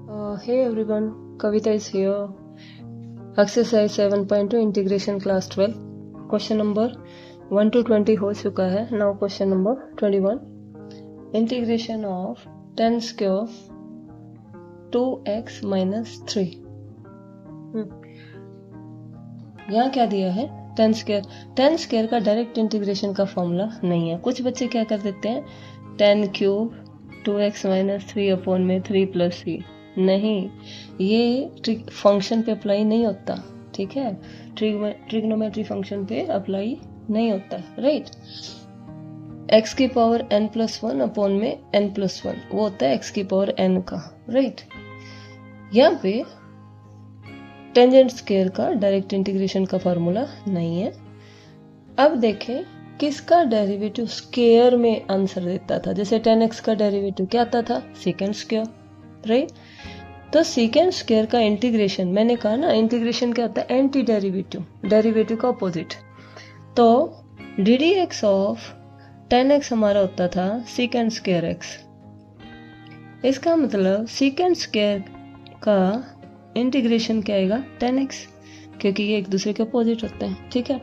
Hey everyone, Kavita is here. Exercise 7.2 Integration Class 12. Question number 1 to 20 हो चुका है. Now question number 21. Integration of tan square 2x minus 3. यहाँ क्या दिया है? tan square का डायरेक्ट इंटीग्रेशन का फॉर्मूला नहीं है. कुछ बच्चे क्या कर देते हैं, tan cube 2x minus 3 upon में 3 प्लस c. नहीं, ये फंक्शन पे अप्लाई नहीं होता. ठीक है, ट्रिग्नोमेट्री फंक्शन पे अप्लाई नहीं होता. राइट, x की पावर n प्लस 1 अपॉन में n प्लस 1 वो होता है x की पावर n का. राइट, यहाँ पे टेंजेंट स्क्वायर का डायरेक्ट इंटीग्रेशन का फॉर्मूला नहीं है. अब देखें किसका डेरिवेटिव स्क्वायर में आंसर देता था. जैसे 10x का डेरिवेटिव क्या आता था, सेकेंड स्क्वायर. राइट, तो सेकेंड स्क्वायर का इंटीग्रेशन, मैंने कहा ना इंटीग्रेशन क्या होता है, एंटी डेरिवेटिव, डेरिवेटिव का अपोजिट. तो D d x of 10x हमारा होता था सेकेंड स्क्वायर x. इसका मतलब सेकेंड स्क्वायर का इंटीग्रेशन क्या आएगा, 10x, क्योंकि ये एक दूसरे के अपोजिट होते हैं. ठीक है,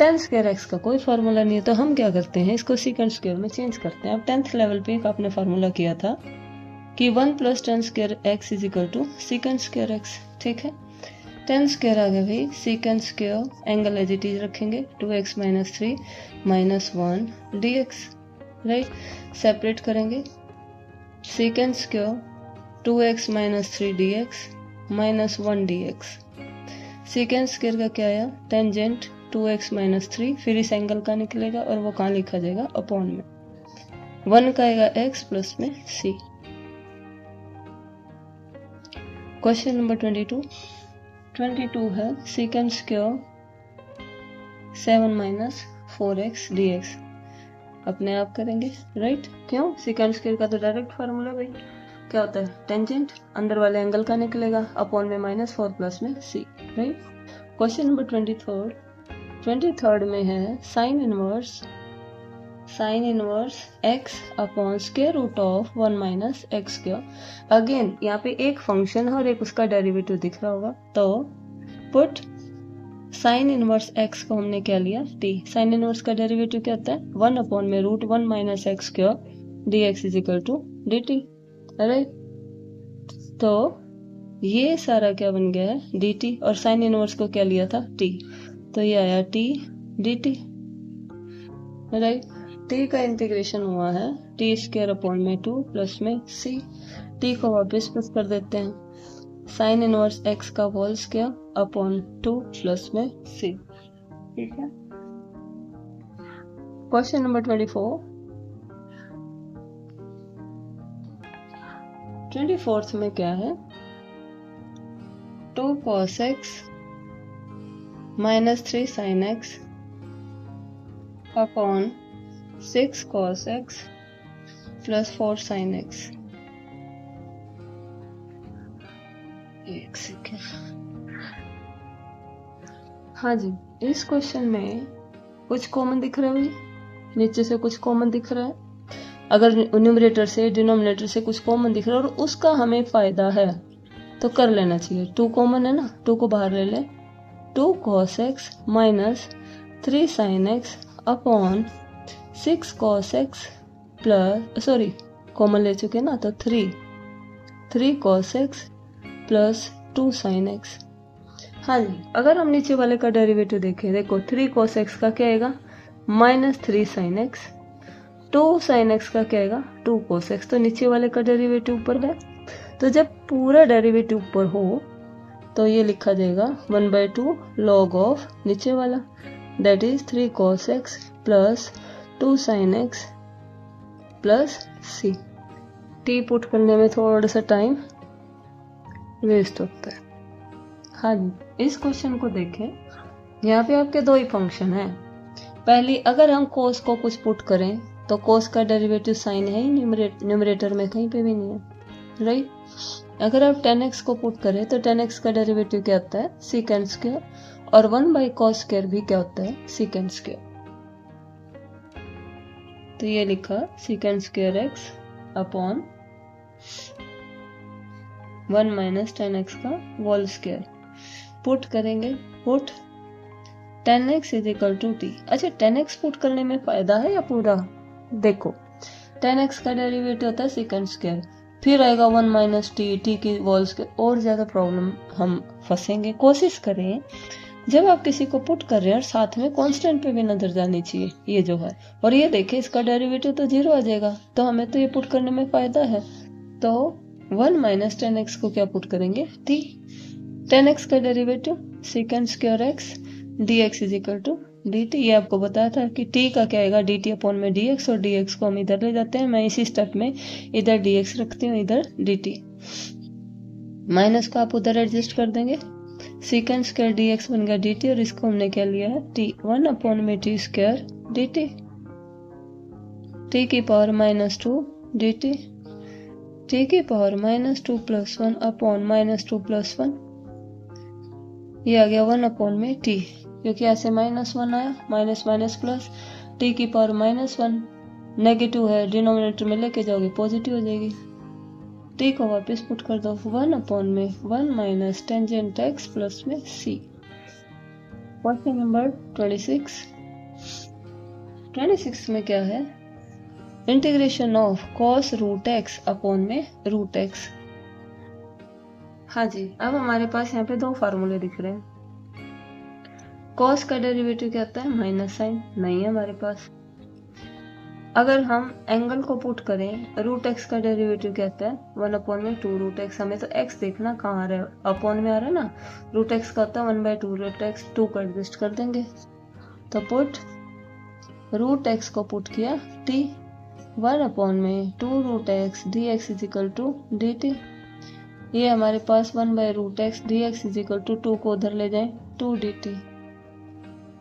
10 स्क्वायर x का कोई फार्मूला नहीं है, तो हम क्या करते हैं, इसको सेकेंड स्क्वायर में चेंज करते हैं. अब 10th लेवल पे एक आपने फार्मूला किया था कि 1 plus 10 square x is equal to second square x. ठीक है, 10 स्क्वायर आ गया भाई, second square angle as it is रखेंगे, 2x minus 3 minus 1 dx. Right, separate करेंगे, second square 2x minus 3 dx minus 1 dx. Second square का क्या आया, टेंजेंट 2x माइनस 3, फिर इस एंगल का निकलेगा और वो कहाँ लिखा जाएगा, अपॉन में 1 का आएगा x प्लस में c. क्वेश्चन नंबर 22 है second square 7 minus 4x dx. अपने आप करेंगे. राइट, क्यों, सेकेंड स्क्वायर का तो डायरेक्ट फार्मूला भाई क्या होता है, टेंजेंट अंदर वाले एंगल का निकलेगा, अपॉन में माइनस 4 प्लस में c. राइट, क्वेश्चन नंबर 23 में है sine inverse x upon square root of 1 minus x square. Again यहाँ पे एक फंक्शन है और एक उसका डेरिवेटिव दिख रहा होगा, तो पुट साइन इनवर्स x को हमने क्या लिया, t. साइन इनवर्स का डेरिवेटिव क्या होता है, 1 अपॉन में root 1 minus x square dx is equal to dt. Right, तो ये सारा क्या बन गया है, dt, और साइन इनवर्स को क्या लिया था, t, तो ये आया t dt. राइट, t का इंटीग्रेशन हुआ है t स्क्वायर अपॉन में 2 प्लस में c. t को वापस प्लस कर देते हैं, साइन इनवर्स x का होल स्क्वायर अपॉन 2 प्लस में c. ठीक है, क्वेश्चन नंबर 24 में क्या है, 2 cos x minus 3 sin x upon 6 cos x plus 4 sin x. एक सेकेंड. हाँ जी, इस क्वेश्चन में कुछ कॉमन दिख रहा है भाई, नीचे से कुछ कॉमन दिख रहा है. अगर न्यूमरेटर से डिनोमिनेटर से कुछ कॉमन दिख रहा है और उसका हमें फायदा है तो कर लेना चाहिए. 2 कॉमन है ना, 2 को बाहर ले ले, 2 cos x minus 3 sin x upon 6 cos x plus, sorry common ले चुके ना, तो 3 cos x plus 2 sin x. हाँ जी, अगर हम नीचे वाले का डेरिवेटिव देखें, देखो 3 cos x का क्या आएगा, minus 3 sin x, 2 sin x का क्या आएगा, 2 cos x. तो नीचे वाले का डेरिवेटिव ऊपर है, तो जब पूरा डेरिवेटिव ऊपर हो तो ये लिखा जाएगा 1/2 log ऑफ नीचे वाला, that is 3 cos x plus 2 sin x plus c. t put करने में थोड़ा सा टाइम वेस्ट होता है. हाँ जी, इस क्वेश्चन को देखें, यहाँ पे आपके 2 ही फंक्शन हैं. पहली, अगर हम cos को कुछ पुट करें तो cos का डेरिवेटिव साइन है ही न्यूमरेटर में, कहीं पे भी नहीं है. राइट, अगर आप 10x को पुट करें तो 10x का डेरिवेटिव क्या होता है, सेकेंड स्क्वायर, और 1/cos स्क्वायर भी क्या होता है, सेकेंड स्क्वायर. तो ये लिखा second square x upon 1 minus 10x का होल स्क्वायर। पुट करेंगे, put 10x is equal to t. अच्छा 10x पुट करने में फायदा है या पूरा? देखो 10x का डेरिवेटिव होता है सेकंड स्क्वायर, फिर आएगा 1 माइनस टी की होल स्क्वायर, और ज्यादा प्रॉब्लम हम फंसेंगे। कोशिश करें जब आप किसी को पुट कर रहे हैं साथ में कांस्टेंट पे भी नजर जानी चाहिए, ये जो है। और ये देखिए इसका डेरिवेटिव तो 0 आ जाएगा, तो हमें तो ये पुट करने में फायदा है। तो 1 माइनस 10x को क्या पुट करेंगे? t। 10x का derivative second square x dx is equal to dt। ये आपको बताया था कि t का क्या आएगा, dt अपॉन में dx, और dx को हम इधर ले जाते हैं। मैं इसी स्टेप में इधर dx रखती हूँ, इधर dt। माइनस को आप उधर एडजस्ट कर देंगे, सेकंड स्क्वायर dx बन गया dt, और इसको हमने क्या लिया है t। 1 अपॉन में t स्क्वायर dt, t की पावर -2 dt, t की पावर -2 प्लस 1 अपॉन -2 प्लस 1, ये आ गया 1 अपॉन में t, क्योंकि ऐसे -1 आया, माइनस माइनस प्लस, t की पावर -1, नेगेटिव है डिनोमिनेटर में लेके जाओगे पॉजिटिव हो जाएगी। t को वापस पुट कर दो, 1 अपॉन में 1 माइनस टेंजेंट x प्लस में c। क्वेश्चन नंबर 26 में क्या है? Integration of cos root x upon में रूट x। हाँ जी, अब हमारे पास यहाँ पे दो फार्मूले दिख रहे हैं। cos का डेरिवेटिव क्या आता है? माइनस साइन, नहीं है हमारे पास। अगर हम एंगल को पुट करें, रूट एक्स का डेरिवेटिव क्या आता है? 1 अपॉन में 2 रूट एक्स। हमें तो x देखना कहाँ आ रहा है, अपॉन में आ रहा है ना। रूट एक्स का होता है 1/2 रूट एक्स, 2 को एडजस्ट कर देंगे। तो पुट रूट एक्स को पुट किया t, 1 अपॉन में 2 root X dx is equal to dt। ये हमारे पास 1/रूट X dx is equal to 2 को उधर ले जाएं, 2 dt।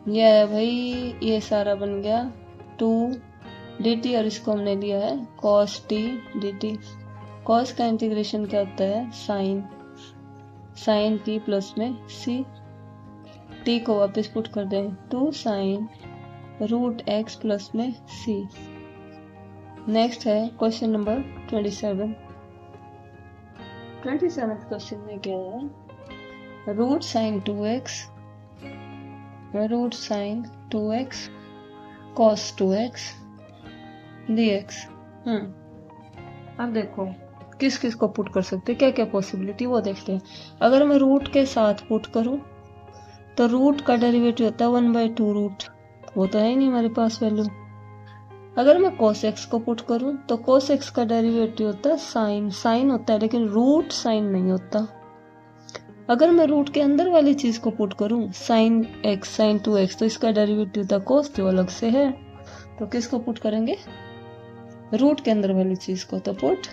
ये है भाई, ये सारा बन गया 2 dt, और इसको हमने लिया है cos t dt। cos का इंटीग्रेशन क्या होता है? साइन t प्लस में c। t को वापस पुट कर दें, 2 साइन रूट x प्लस में c। नेक्स्ट है क्वेश्चन नंबर 27। 27 क्वेश्चन में क्या है? Root sine 2x cos 2x dx। अब देखो किस किस को पुट कर सकते हैं, क्या क्या पॉसिबिलिटी वो देखते हैं। अगर मैं रूट के साथ पुट करूं तो रूट का डेरिवेटिव होता है 1/2 रूट, वो तो है ही नहीं हमारे पास वैल्यू। अगर मैं cos x को पुट करूं तो cos x का डेरिवेटिव होता है साइन होता है, लेकिन रूट साइन नहीं होता। अगर मैं रूट के अंदर वाली चीज को पुट करूं sin 2x, तो इसका डेरिवेटिव था cos, जो अलग से है। तो किसको पुट करेंगे? रूट के अंदर वाली चीज को। तो पुट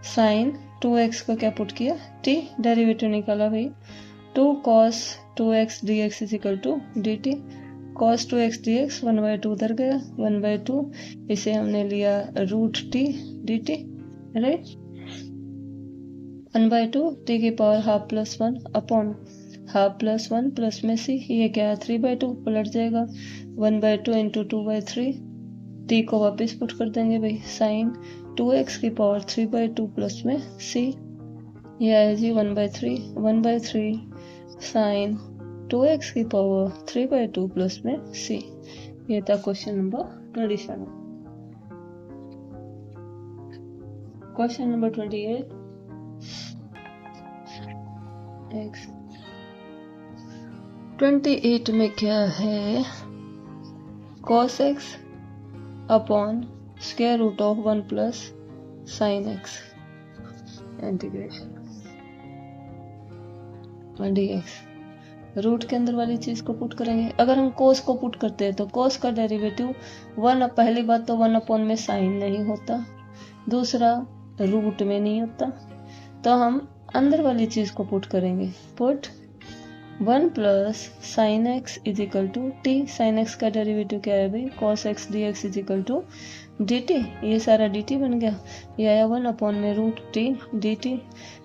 sin 2x को क्या पुट किया? t, डेरिवेटिव निकाला भाई, 2 cos 2x dx is equal to dt। cos 2x dx 1/2 उधर गया, 1/2, इसे हमने लिया root t dt, right. 1/2 t की power half plus 1 upon half plus 1 plus में c, ये क्या है 3/2, पलट जाएगा 1/2 इंटू 2/3। t को वापस पुट कर देंगे भाई, साइन 2x की पावर 3/2 प्लस में c, यह है जी 1/3 साइन 2x की पावर 3/2 प्लस में c। ये था क्वेश्चन नंबर 27। क्वेश्चन नंबर 28 में क्या है? cos x upon square root of 1 plus sine x integration dx। रूट के अंदर वाली चीज को पुट करेंगे। अगर हम cos को पुट करते हैं तो cos का डेरिवेटिव 1, पहली बात तो 1 अपॉन में साइन नहीं होता, दूसरा रूट में नहीं होता। तो हम अंदर वाली चीज को पुट करेंगे, put 1 plus sine x is equal to t. Sine x का डेरिवेटिव क्या है भाई? cos x dx is equal to dt। ये सारा dt बन गया, ये आया 1 अपॉन में रूट टी dt।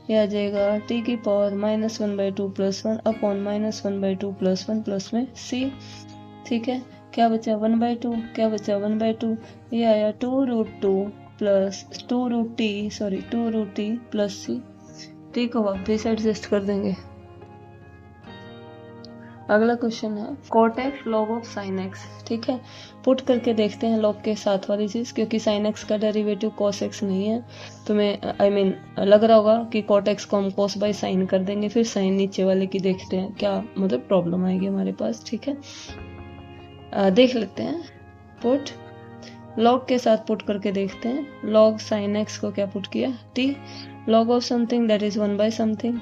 ये आ जाएगा t की power -1/2 plus 1 upon -1/2 plus 1 plus में c। ठीक है, क्या बचा 1/2, क्या बचा 1/2, ये आया 2 root t plus c। T को वापस एडजस्ट कर देंगे। अगला क्वेश्चन है cot x log of sin x। ठीक है, पुट करके देखते हैं log के साथ वाली चीज, क्योंकि sin x का डेरिवेटिव cos x नहीं है। तुम्हें लग रहा होगा कि cot x को हम cos बाई sin कर देंगे, फिर sin नीचे वाले की देखते हैं क्या मतलब प्रॉब्लम आएगी हमारे पास। ठीक है, देख लेते हैं। पुट log के साथ पुट करके देखते हैं। log sin x को क्या पुट किया, t, log of something that is 1 by something,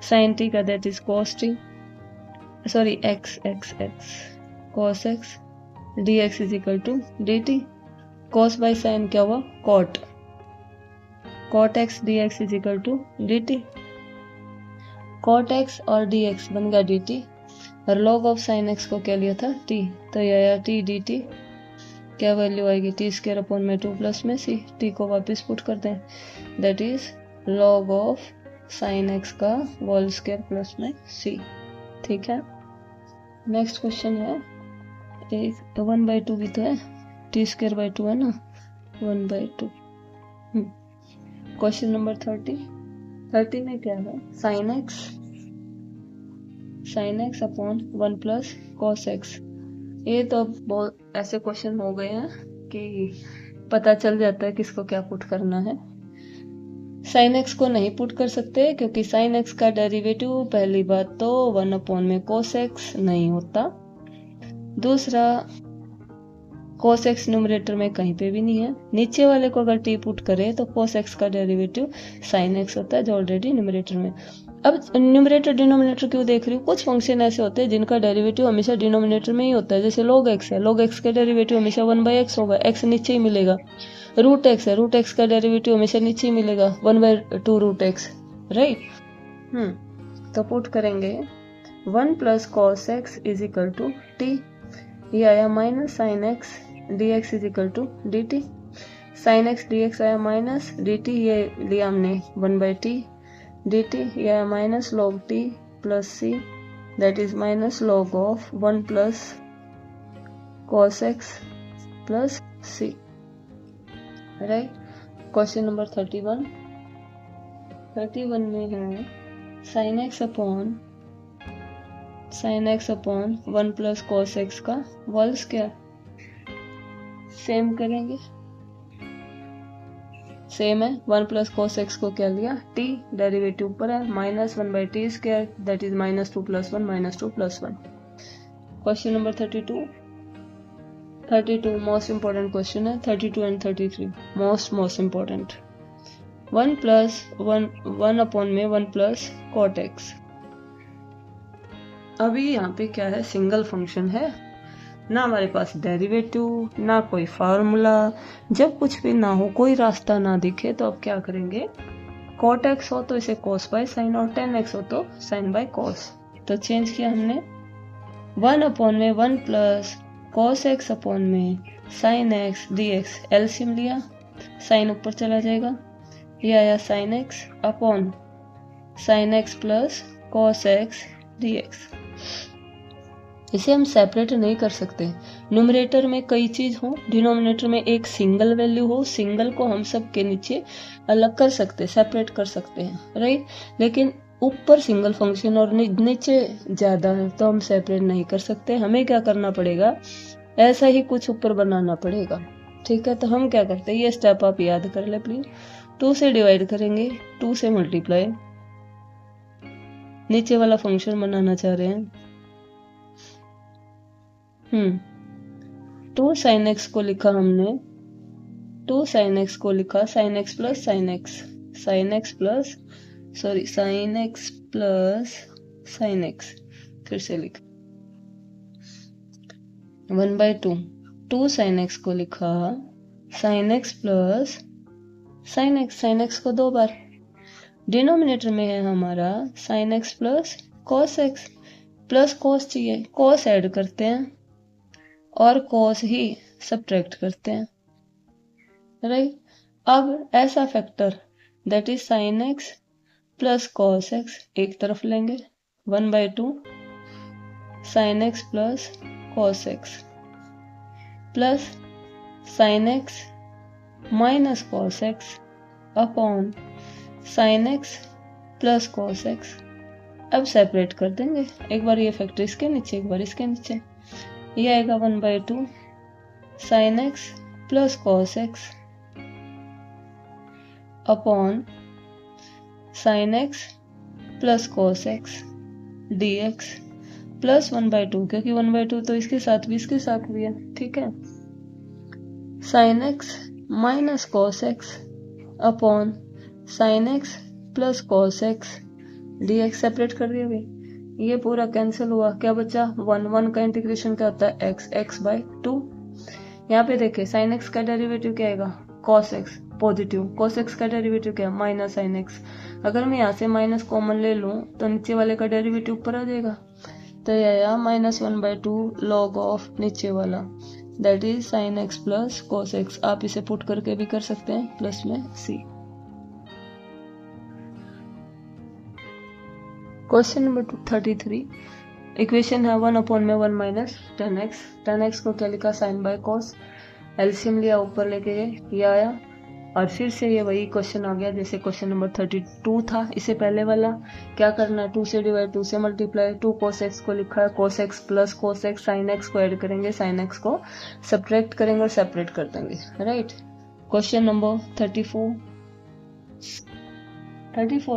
sin t का that is cos t, sorry x cos x dx is equal to dt, cos by sin क्या हुआ, cot x dx is equal to dt, cot x और dx बन गया dt, और log of sin x को क्या लिया था t, तो यह आया t dt, क्या वैल्यू आएगी t स्क्वायर अपॉन में 2 प्लस में c, t को वापस पुट कर दें, that is log of sin x का होल स्क्वायर प्लस में c। ठीक है, नेक्स्ट क्वेश्चन है, एक 1/2 भी तो है, टी स्क्वायर बाई 2 है ना, 1/2। क्वेश्चन नंबर 30 में क्या है, sin x upon 1 plus cos x। ये तो अब बहुत ऐसे क्वेश्चन हो गए हैं कि पता चल जाता है किसको क्या पुट करना है। sin x को नहीं पुट कर सकते, क्योंकि sin x का डेरिवेटिव पहली बात तो 1 अपॉन में cos x नहीं होता, दूसरा cos x न्यूमरेटर में कहीं पे भी नहीं है। नीचे वाले को अगर t पुट करे तो cos x का डेरिवेटिव sin x होता है, जो ऑलरेडी न्यूमरेटर में। अब न्यूमरेटर डिनोमिनेटर क्यों देख रही हूँ, कुछ फंक्शन ऐसे होते हैं जिनका डेरिवेटिव हमेशा डिनोमिनेटर में ही होता है, जैसे log x है, log x का डेरिवेटिव हमेशा 1/x होगा, x नीचे ही मिलेगा। रूट एक्स है, रूट एक्स का डेरिवेटिव हमेशा नीचे ही मिलेगा, 1/2 रूट एक्स, राइट। तो पुट करेंगे 1 plus cos x is equal to t, ये आया minus sin x dx is equal to dt, sin x dx आया माइनस dt, ये लिया हमने 1/t dt, ये आया minus log t plus c, that is minus log of 1 plus cos x plus c, right. Question number 31 में है sin x upon 1 plus cos x का whole square. Same करेंगे, same है, 1 प्लस cos x को क्या लिया t, derivative ऊपर है, minus 1/t square, that is minus 2 plus 1 minus 2 plus 1। Question number 32 most important question है, 32 एंड 33 मोस्ट इंपॉर्टेंट। 1 अपॉन में 1 प्लस cot x। अभी यहाँ पे क्या है, सिंगल फंक्शन है, ना हमारे पास डेरिवेटिव, ना कोई फार्मूला। जब कुछ भी ना हो, कोई रास्ता ना दिखे, तो अब क्या करेंगे, cot x हो तो इसे cos बाय sin, और tan x हो तो sin बाय cos। तो चेंज किया हमने, 1 अपॉन में 1 प्लस cos x अपॉन में sin x dx, एलसीएम लिया, sin ऊपर चला जाएगा, ये आया sin x upon sin x प्लस cos x dx। इसे हम सेपरेट नहीं कर सकते, न्यूमरेटर में कई चीज हो, डिनोमिनेटर में एक सिंगल वैल्यू हो, सिंगल को हम सब के नीचे अलग कर सकते, सेपरेट कर सकते हैं, राइट। लेकिन ऊपर सिंगल फंक्शन और नीचे ज्यादा है, तो हम सेपरेट नहीं कर सकते, हमें क्या करना पड़ेगा, ऐसा ही कुछ ऊपर बनाना पड़ेगा। ठीक है, तो हम क्या करते हैं, ये स्टेप आप याद कर ले प्लीज। 2 से डिवाइड करेंगे, 2 से मल्टीप्लाई, नीचे वाला फंक्शन बनाना चाह रहे हैं। 2 sin x को लिखा हमने, 2 sin x को लिखा sin x plus sin x, फिर से लिखा 1/2, 2 sin x को लिखा sin x plus sin x को 2 बार, डिनोमिनेटर में है हमारा sin x प्लस cos x, प्लस cos चाहिए, cos ऐड करते हैं और cos ही सब्ट्रैक्ट करते हैं, राइट। अब ऐसा factor that is sin x प्लस cos x एक तरफ लेंगे, 1/2 sin x प्लस cos x plus sin x minus cos x upon sine x plus cos x. अब सेपरेट कर देंगे, एक बार ये फैक्टर इसके नीचे, एक बार इसके नीचे। ये आएगा 1/2 sine x plus cos x upon sine x plus cos x d x plus 1/2, क्योंकि 1/2 तो इसके साथ भी है, ठीक है। Sine x minus cos x upon sine x plus cos x d x. Separate कर दिया भाई, ये पूरा कैंसिल हुआ, क्या बचा 1 का इंटीग्रेशन क्या होता है x/2। यहाँ पे देखे साइन एक्स का डेरिवेटिव क्या आएगा cos x positive, cos x का डेरिवेटिव क्या है माइनस साइन एक्स। अगर मैं यहाँ से माइनस कॉमन ले लूँ तो नीचे वाले का डेरिवेटिव ऊपर आ जाएगा, तो ये आया -1/2 log ऑफ नीचे वाला, that is sine x plus cos x. आप इसे पुट करके भी कर सकते हैं प्लस में c। क्वेश्चन नंबर 33, इक्वेशन है 1/1 माइनस 10x। 10x को क्या लिखा साइन बाय कॉस, एलसीएम लिया ऊपर लेके गए, ये आया और फिर से ये वही क्वेश्चन आ गया जैसे क्वेश्चन नंबर 32 था। इससे पहले वाला क्या करना है 2 से डिवाइड 2 से मल्टीप्लाई, 2 cos x को लिखा है cos x प्लस cos x, साइन x को ऐड करेंगे, साइन x को सब्ट्रैक्ट करेंगे और सेपरेट कर देंगे, राइट। क्वेश्चन नंबर 34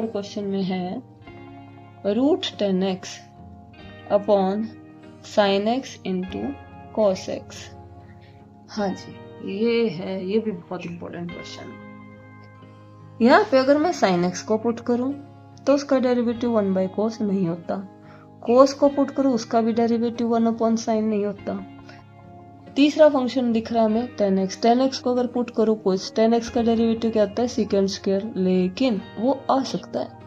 क्वेश्चन में है √10x upon sine x into cos x। हाँ जी, ये भी बहुत इंपॉर्टेंट क्वेश्चन। यहाँ पे अगर मैं साइन x को पुट करूं तो उसका डेरिवेटिव 1/cos नहीं होता, cos को पुट करूं उसका भी डेरिवेटिव 1/sin नहीं होता। तीसरा फंक्शन दिख रहा हमें 10x, 10x को अगर पुट करूं कुछ, 10x का डेरिवेटिव क्या आता है सेकंड स्क्वायर, लेकिन वो आ सकता है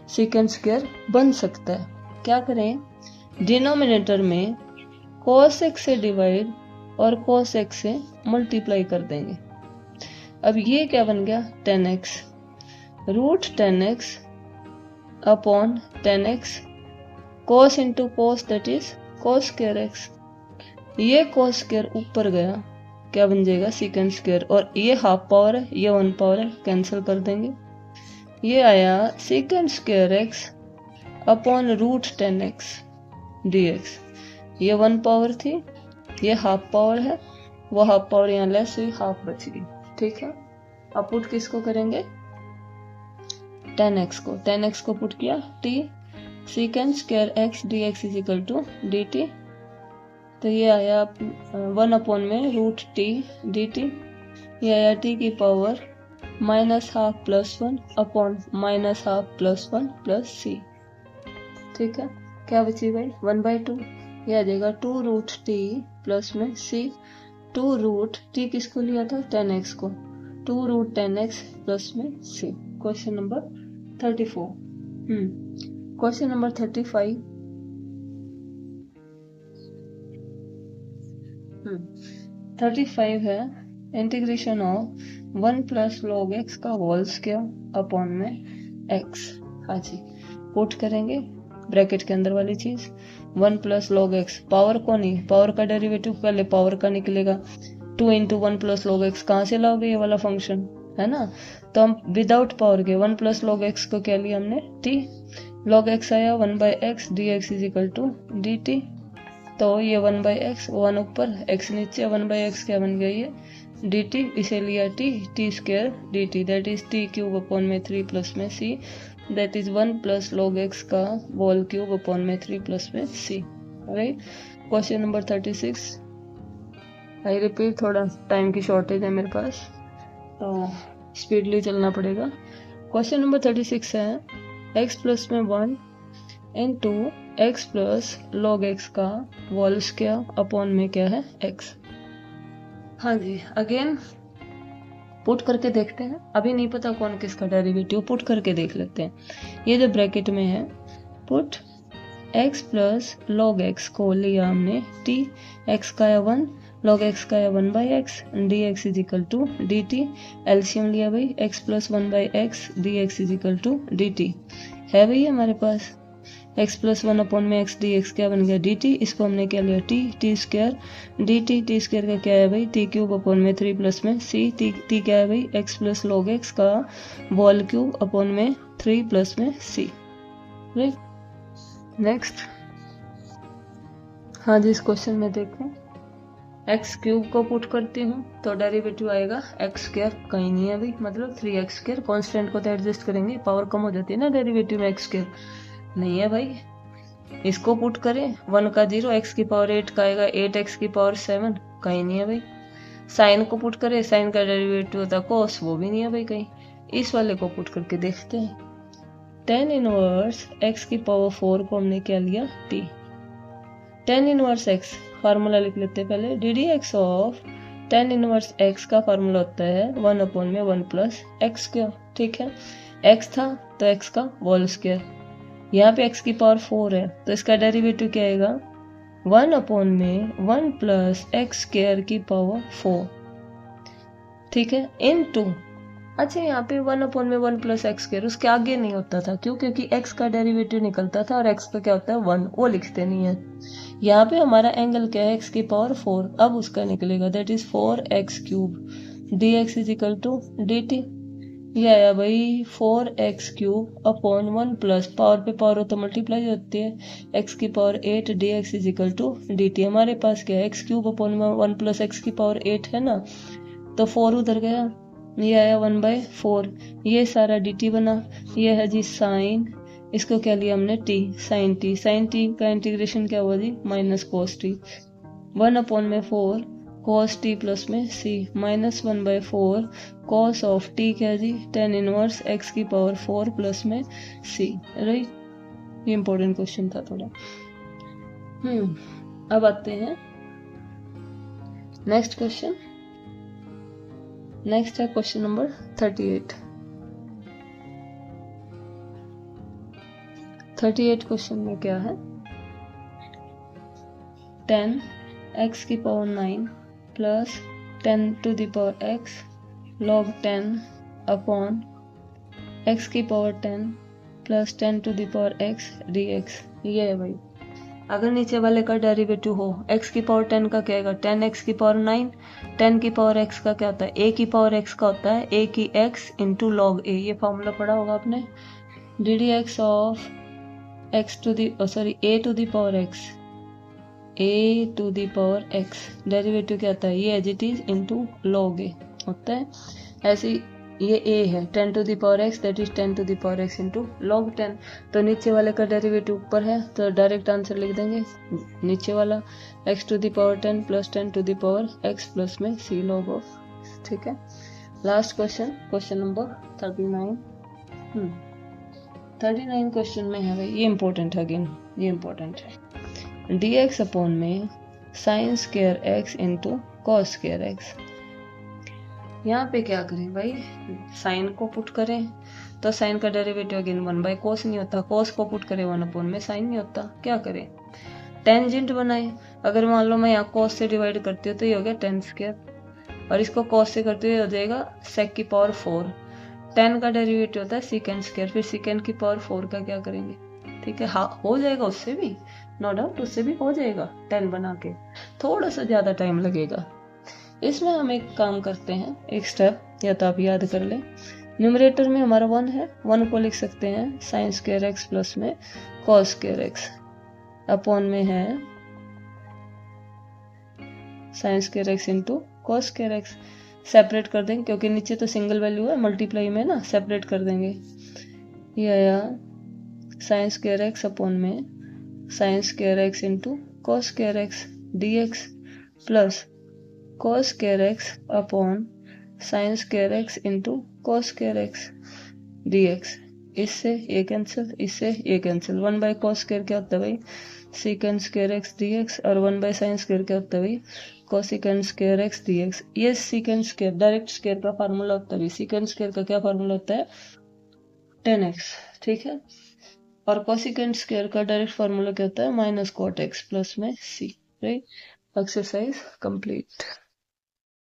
सेकंड स्क्वायर बन सकता है। क्या करें, डिनोमिनेटर में cos x से डिवाइड और cos x से मल्टीप्लाई कर देंगे। अब ये क्या बन गया 10x, √10x upon 10x cos into cos that is cos square x। ये cos स्क्वायर ऊपर गया, क्या बन जाएगा सेकंड स्क्वायर, और ये हाफ पावर है, ये 1 पावर है, कैंसिल कर देंगे। ये आया second square x upon √10x dx। ये 1 पावर थी, ये हाफ पावर है, वो हाफ पावर यहाँ लेस हुई, हाफ बच गई, ठीक है। अब पुट किसको करेंगे 10x को पुट किया t second square x dx is equal to dt। तो ये आया 1 में √t dt, ये आया t की पावर -12 + 1 अपॉन -12 + 1 + c, ठीक है। क्या बची भाई 1/2, ये आ जाएगा 2√t प्लस में c, 2√t किसको लिया था 10x को, 2√10x प्लस में c। Question number 34। Question number 35। 35 है इंटीग्रेशन ऑफ 1 + log x का होल स्क्वायर अपॉन में x। हाँ जी, पुट करेंगे ब्रैकेट के अंदर वाली चीज 1 + log x, पावर को नहीं, पावर का डेरिवेटिव पहले पावर का निकलेगा, 2 × 1 + log x कहाँ से लाओगे, ये वाला फंक्शन है ना। तो हम विदाउट पावर के 1 + log x को क्या लिया हमने t, log x आया 1/x dx is equal to dt। तो ये 1/x 1 ऊपर x नीचे, 1/x क्या बन गया ये dt, इसे लिया t square dt that is t³ upon में 3 प्लस में c, that is 1 + log x का होल क्यूब अपॉन में 3 प्लस में c, right. Question number 36। I repeat, थोड़ा टाइम की शॉर्टेज है मेरे पास तो स्पीडली चलना पड़ेगा। क्वेश्चन नंबर 36 है x + में 1 इंटू x + log x का होल स्क्वायर अपॉन में क्या है x। हाँ जी, अगेन पुट करके देखते हैं, अभी नहीं पता कौन किसका डेरिवेटिव, पुट करके देख लेते हैं। ये जो ब्रैकेट में है पुट x + log x को लिया हमने t, x का है 1, log x का है 1/x dx is equal to dt। LCM लिया भाई x + 1/x dx is equal to dt है भाई हमारे पास। एक्स प्लस 1 अपॉन में एक्स डी एक्स क्या बन गया डी टी, इसको हमने क्या लिया t, t square d t square का क्या है भाई टी क्यूब अपॉन में 3 प्लस में सी, टी क्या है भाई एक्स प्लस लॉग एक्स का वॉल क्यूब अपॉन में 3 प्लस में सी, राइट। नेक्स्ट, हाँ जी, इस क्वेश्चन में देखें एक्स क्यूब को पुट करती हूँ तो डेरिवेटिव आएगा एक्स स्क्वायर, कहीं नहीं है भाई, मतलब 3x स्क्वायर, कॉन्स्टेंट को तो एडजस्ट करेंगे, पावर कम हो जाती है ना डेरिवेटिव में, एक्स स्क्वायर नहीं है भाई। इसको पुट करें 1 का 0, x की पावर 8 का आएगा 8x की पावर 7, कहीं नहीं है भाई। साइन को पुट करें, साइन का डेरिवेटिव होता है कोस, वो भी नहीं है भाई कहीं। इस वाले को पुट करके देखते हैं, tan इनवर्स x की पावर 4 को हमने क्या लिया t, tan inverse x formula लिख लेते हैं पहले, D d x of tan inverse x का फार्मूला होता है 1 अपॉन में 1 प्लस एक्स स्क्वायर, ठीक है। x था तो x का होल स्क्वायर, यहाँ पे x की पावर 4 है तो इसका डेरिवेटिव क्या आएगा 1 अपॉन में 1 प्लस एक्स स्क्वायर की पावर 4, ठीक है, इन टू, अच्छा यहाँ पे 1 अपॉन में 1 प्लस एक्स स्क्वायर, उसके आगे नहीं होता था, क्यों, क्योंकि x का डेरिवेटिव निकलता था और x का क्या होता है 1, वो लिखते नहीं है। यहाँ पे हमारा एंगल क्या है x की पावर 4, अब उसका निकलेगा that is 4x cube d x is equal to d t, ये आया भाई 4x cube upon 1 plus, power पे पावर हो तो मल्टीप्लाई होती है, x की power 8 d x is equal to d t. हमारे पास क्या है x cube upon 1 plus x की पावर 8 है ना, तो 4 उधर गया, ये आया 1/4, ये सारा डी टी बना, ये है जी साइन, इसको क्या लिया हमने t, sine t, sine t का इंटीग्रेशन क्या हुआ जी माइनस कोस टी, 1 अपॉन में 4 कोस टी प्लस में c, minus 1/4 cos of t क्या जी tan इनवर्स x की पावर 4 प्लस में सी, राइट। ये इंपॉर्टेंट क्वेश्चन था थोड़ा। अब आते हैं नेक्स्ट क्वेश्चन। नेक्स्ट है क्वेश्चन नंबर 38। 38 क्वेश्चन में क्या है, 10 x की पावर 9 प्लस 10 to the power x log 10 अपॉन x की पावर 10 plus 10 to the power x dx, ये है भाई। अगर नीचे वाले का डेरिवेटिव हो, x की पावर 10 का क्या आएगा 10x की पावर 9, 10 की पावर x का क्या होता है a की पावर x का होता है a की x इंटू लॉग a, ये फॉर्मूला पढ़ा होगा आपने, d d x of x to the a to the power x, a to the power x, derivative क्या होता है ये as it is into log a होता है, ऐसे ये a है 10 to the power x that is 10 to the power x into log 10, तो नीचे वाले का डेरिवेटिव ऊपर है तो डायरेक्ट आंसर लिख देंगे नीचे वाला x to the power 10 plus 10 to the power x plus में c लॉग ऑफ, ठीक है। Last question, question number 39। 39 क्वेश्चन में है भाई, ये इंपॉर्टेंट है, अगेन ये इंपॉर्टेंट है, dx अपॉन में sine square x into cos square x। यहाँ पे क्या करें भाई, साइन को पुट करें तो साइन का डेरिवेटिव अगेन 1/cos नहीं होता, cos को पुट करें 1 अपॉन में साइन नहीं होता, क्या करें टेंजेंट बनाए, अगर मान लो मैं यहाँ cos से डिवाइड करती हूँ तो ये हो गया tan स्क्वायर, और इसको cos से करते हुए हो जाएगा sec की पावर 4, tan का डेरिवेटिव होता है secant स्क्वायर, फिर secant की पावर 4 का क्या करेंगे, ठीक है, हाँ हो जाएगा उससे भी, नो डाउट उससे भी हो जाएगा, tan बना के थोड़ा सा ज्यादा टाइम लगेगा। इसमें हम एक काम करते हैं, एक स्टेप या तो आप याद कर लें, न्यूमरेटर में हमारा 1 है, 1 को लिख सकते हैं साइन स्क्वायर एक्स प्लस में कॉस स्क्वायर एक्स, अपॉन में है sine square x into cos square x, separate कर देंगे क्योंकि नीचे तो सिंगल वैल्यू है, मल्टीप्लाई में ना सेपरेट कर देंगे, ये आया साइन स्क्वायर एक्स अपॉन में sine square x into cos square x d x plus cos square x upon sine square x into cos square x dx, इससे ये कैंसिल, इससे ये कैंसिल, 1/cos स्क्वायर क्या होता है भाई secant स्क्वायर x dx, और 1/sin स्क्वायर क्या होता है भाई cosecant स्क्वायर x dx। ये secant स्क्वायर डायरेक्ट स्क्वायर का फार्मूला होता है, secant स्क्वायर का क्या फार्मूला होता है 10x, ठीक है, और cosecant स्क्वायर का डायरेक्ट फार्मूला क्या होता है -cot x प्लस में c, राइट। Exercise complete.